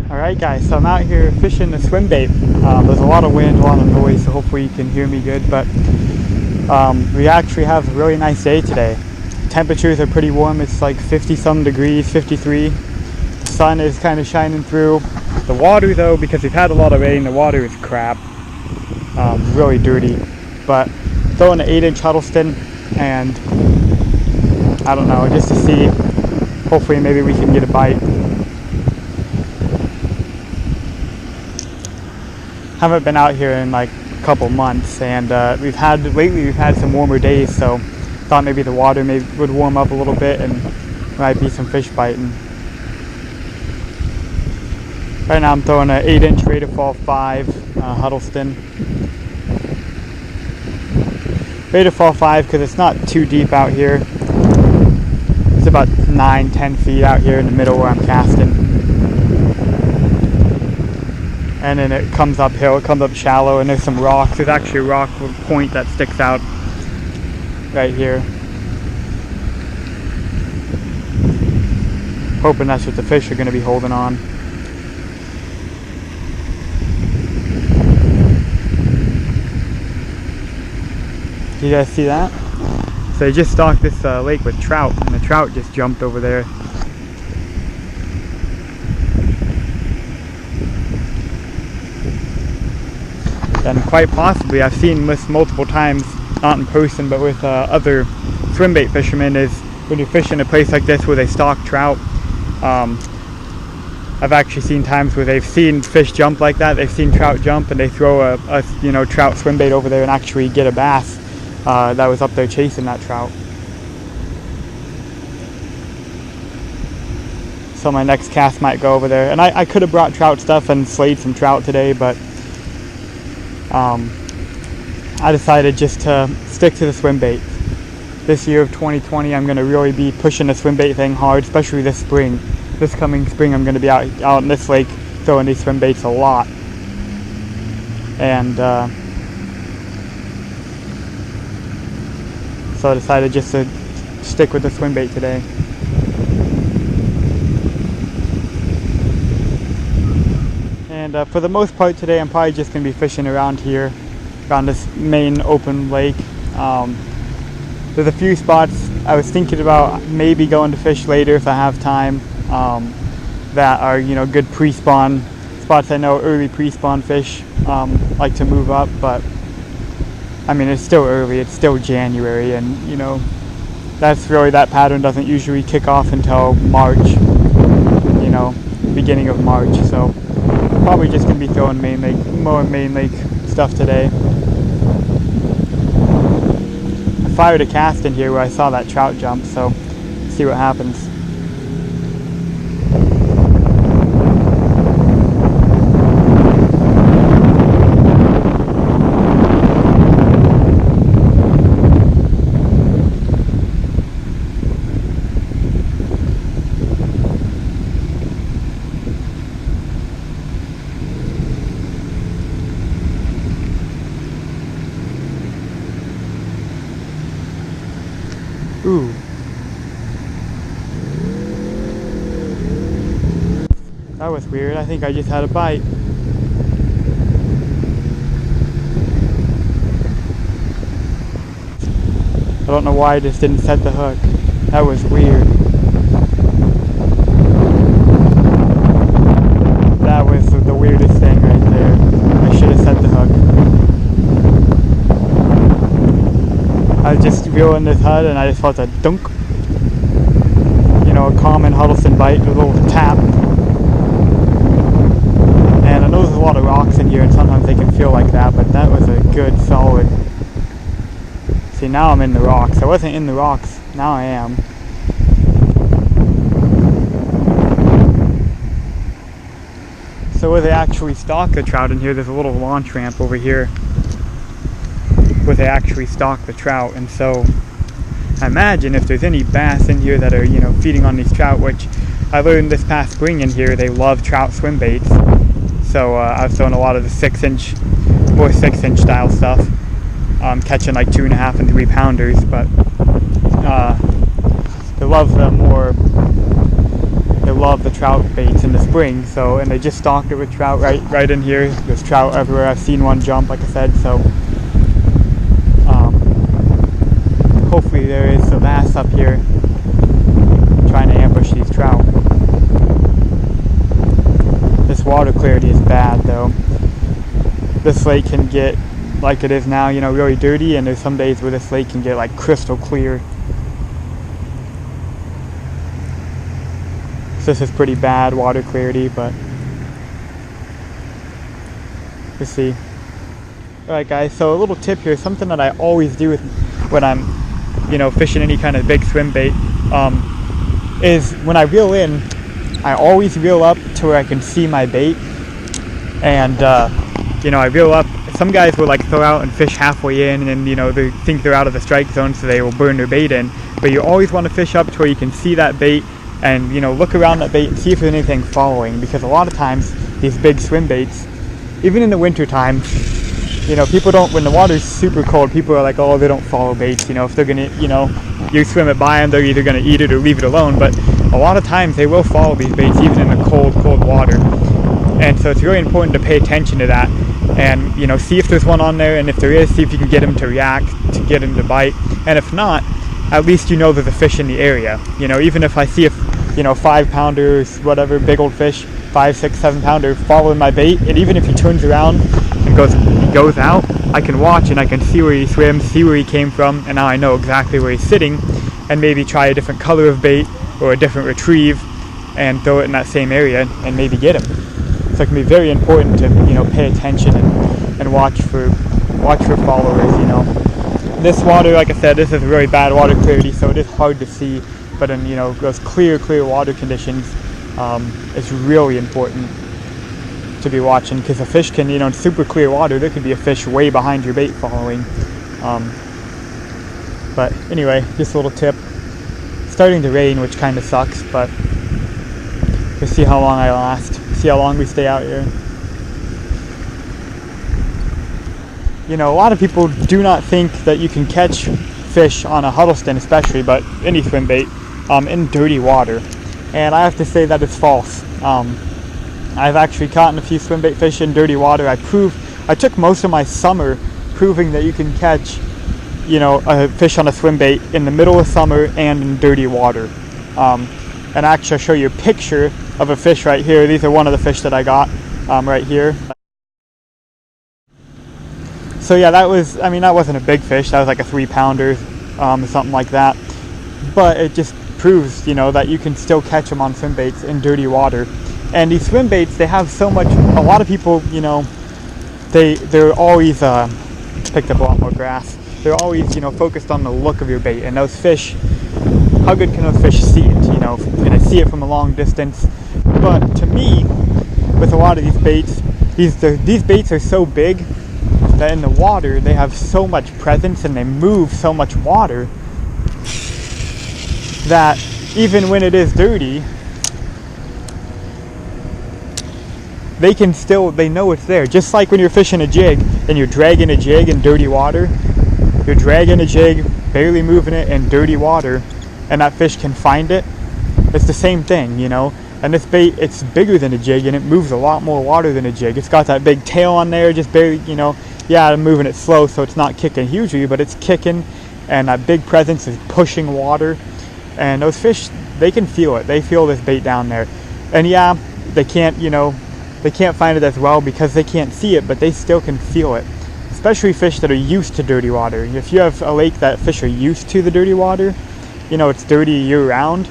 Alright guys, so I'm out here fishing the Swimbait. There's a lot of wind, a lot of noise, so hopefully you can hear me good, but we actually have a really nice day today. Temperatures are pretty warm, it's like 50 some degrees, 53. The sun is kind of shining through. The water though, because we've had a lot of rain, the water is crap. Really dirty. But throwing an 8-inch Huddleston, and I don't know, just to see, hopefully maybe we can get a bite. Haven't been out here in like a couple months, and lately we've had some warmer days, so thought maybe the water would warm up a little bit and might be some fish biting. Right now I'm throwing an 8-inch rate of fall 5 Huddleston. Rate of fall 5 because it's not too deep out here. It's about 9-10 feet out here in the middle where I'm casting. And then it comes uphill, it comes up shallow, and there's some rocks. There's actually a rock point that sticks out right here. Hoping that's what the fish are going to be holding on. You guys see that? So I just stocked this lake with trout, and the trout just jumped over there. And quite possibly, I've seen this multiple times, not in person, but with other swimbait fishermen, is when you're fishing a place like this where they stock trout. I've actually seen times where they've seen fish jump like that. They've seen trout jump, and they throw a trout swimbait over there and actually get a bass that was up there chasing that trout. So my next cast might go over there, and I could have brought trout stuff and slayed some trout today, but I decided just to stick to the swimbait. This year of 2020, I'm going to really be pushing the swimbait thing hard, especially this spring. This coming spring, I'm going to be out in this lake throwing these swimbaits a lot. And so I decided just to stick with the swimbait today. And for the most part today, I'm probably just going to be fishing around here, around this main open lake. There's a few spots I was thinking about maybe going to fish later if I have time, that are good pre-spawn spots. I know early pre-spawn fish like to move up, but I mean it's still early, it's still January, and that pattern doesn't usually kick off until March, beginning of March. So probably just gonna be throwing more main lake stuff today. I fired a cast in here where I saw that trout jump, so see what happens. Ooh. That was weird. I think I just had a bite. I don't know why I just didn't set the hook. That was weird. That was the weirdest thing right there. I should have set the hook. I was just reeling this Hud and I just felt a dunk. A common Huddleston bite, a little tap. And I know there's a lot of rocks in here and sometimes they can feel like that, but that was a good solid. See, now I'm in the rocks. I wasn't in the rocks, now I am. So where they actually stock the trout in here, there's a little launch ramp over here where they actually stock the trout, and so I imagine if there's any bass in here that are feeding on these trout, which I learned this past spring in here, they love trout swim baits. So I was throwing a lot of the 6-inch, more 6-inch style stuff, catching like 2.5 and 3 pounders, but they love the love the trout baits in the spring. So, and they just stocked it with trout right in here. There's trout everywhere. I've seen one jump, like I said. So hopefully there is some bass up here trying to ambush these trout. This water clarity is bad though. This lake can get, like it is now, you know, really dirty, and there's some days where this lake can get like crystal clear. So this is pretty bad water clarity, but we'll see. Alright guys, so a little tip here, something that I always do when I'm, you know, fishing any kind of big swim bait, is when I reel in, I always reel up to where I can see my bait. And you know, I reel up. Some guys will like throw out and fish halfway in, and you know, they think they're out of the strike zone, so they will burn their bait in. But you always want to fish up to where you can see that bait, and you know, look around that bait and see if there's anything following, because a lot of times these big swim baits, even in the winter time, you know, people don't, when the water's super cold, people are like, oh, they don't follow baits, you know, if they're gonna, you know, you swim it by them, they're either gonna eat it or leave it alone. But a lot of times they will follow these baits even in the cold water. And so it's really important to pay attention to that, and you know, see if there's one on there, and if there is, see if you can get him to react, to get him to bite. And if not, at least you know there's a fish in the area. You know, even if I see you know, 5-pounders, whatever, big old fish, 5, 6, 7-pounder following my bait, and even if he turns around and goes out, I can watch and I can see where he swims, see where he came from, and now I know exactly where he's sitting, and maybe try a different color of bait or a different retrieve and throw it in that same area and maybe get him. So it can be very important to, you know, pay attention and watch for followers, you know. This water, like I said, this is really bad water clarity, so it is hard to see, but in, you know, those clear water conditions, it's really important to be watching, because a fish can, you know, in super clear water, there could be a fish way behind your bait following. But anyway, just a little tip. It's starting to rain, which kind of sucks, but we'll see how long I last, see how long we stay out here. You know, a lot of people do not think that you can catch fish on a Huddleston especially, but any swim bait, in dirty water. And I have to say that it's false. I've actually caught a few swim bait fish in dirty water. I took most of my summer proving that you can catch, you know, a fish on a swim bait in the middle of summer and in dirty water. And actually I'll show you a picture of a fish right here. These are one of the fish that I got right here. So yeah, that wasn't a big fish. That was like a 3-pounder, something like that. But it just proves, you know, that you can still catch them on swim baits in dirty water. And these swim baits, they have so much, a lot of people, you know, they're always, picked up a lot more grass. They're always, you know, focused on the look of your bait. And those fish, how good can those fish see it? You know, can they see it from a long distance? But to me, with a lot of these baits, these baits are so big that in the water they have so much presence and they move so much water that even when it is dirty, they know it's there. Just like when you're fishing a jig and you're dragging a jig in dirty water, you're dragging a jig, barely moving it in dirty water, and that fish can find it. It's the same thing, you know. And this bait, it's bigger than a jig and it moves a lot more water than a jig. It's got that big tail on there, just barely, you know. Yeah, I'm moving it slow, so it's not kicking hugely, but it's kicking, and that big presence is pushing water. And those fish, they can feel it. They feel this bait down there. And yeah, they can't, you know, they can't find it as well because they can't see it, but they still can feel it. Especially fish that are used to dirty water. If you have a lake that fish are used to the dirty water, you know, it's dirty year-round,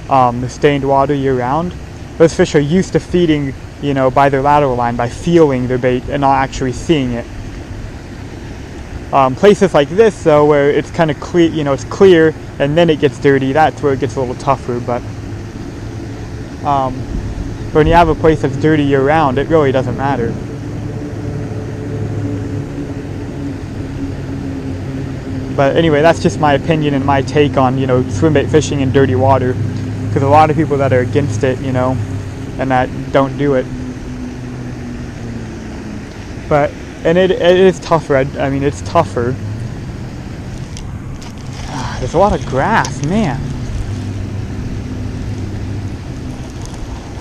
the stained water year-round. Those fish are used to feeding, you know, by their lateral line, by feeling their bait and not actually seeing it. Places like this, though, where it's kind of clear, you know, it's clear and then it gets dirty, that's where it gets a little tougher. But when you have a place that's dirty year-round, it really doesn't matter. But anyway, that's just my opinion and my take on, you know, swimbait fishing in dirty water. Because a lot of people that are against it, you know, and that don't do it. But, and it is tougher. I mean, it's tougher. There's a lot of grass, man.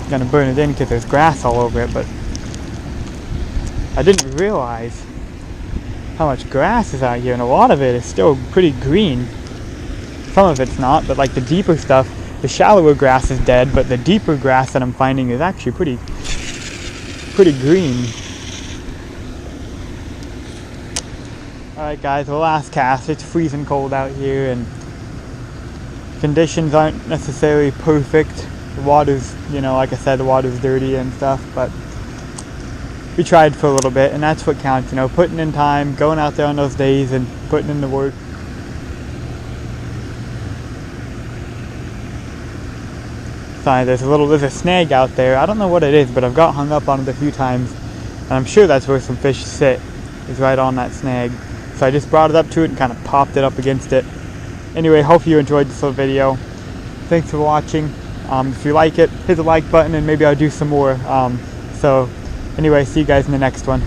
gonna burn it in because there's grass all over it, but I didn't realize how much grass is out here, and a lot of it is still pretty green. Some of it's not, but like the deeper stuff, the shallower grass is dead, but the deeper grass that I'm finding is actually pretty green. Alright guys, the last cast. It's freezing cold out here and conditions aren't necessarily perfect. The water's, like I said, the water's dirty and stuff, but we tried for a little bit, and that's what counts, putting in time, going out there on those days and putting in the work. Sorry, there's a snag out there. I don't know what it is, but I've got hung up on it a few times, and I'm sure that's where some fish sit, is right on that snag. So I just brought it up to it and kind of popped it up against it. Anyway, hope you enjoyed this little video. Thanks for watching. If you like it, hit the like button and maybe I'll do some more. So anyway, see you guys in the next one.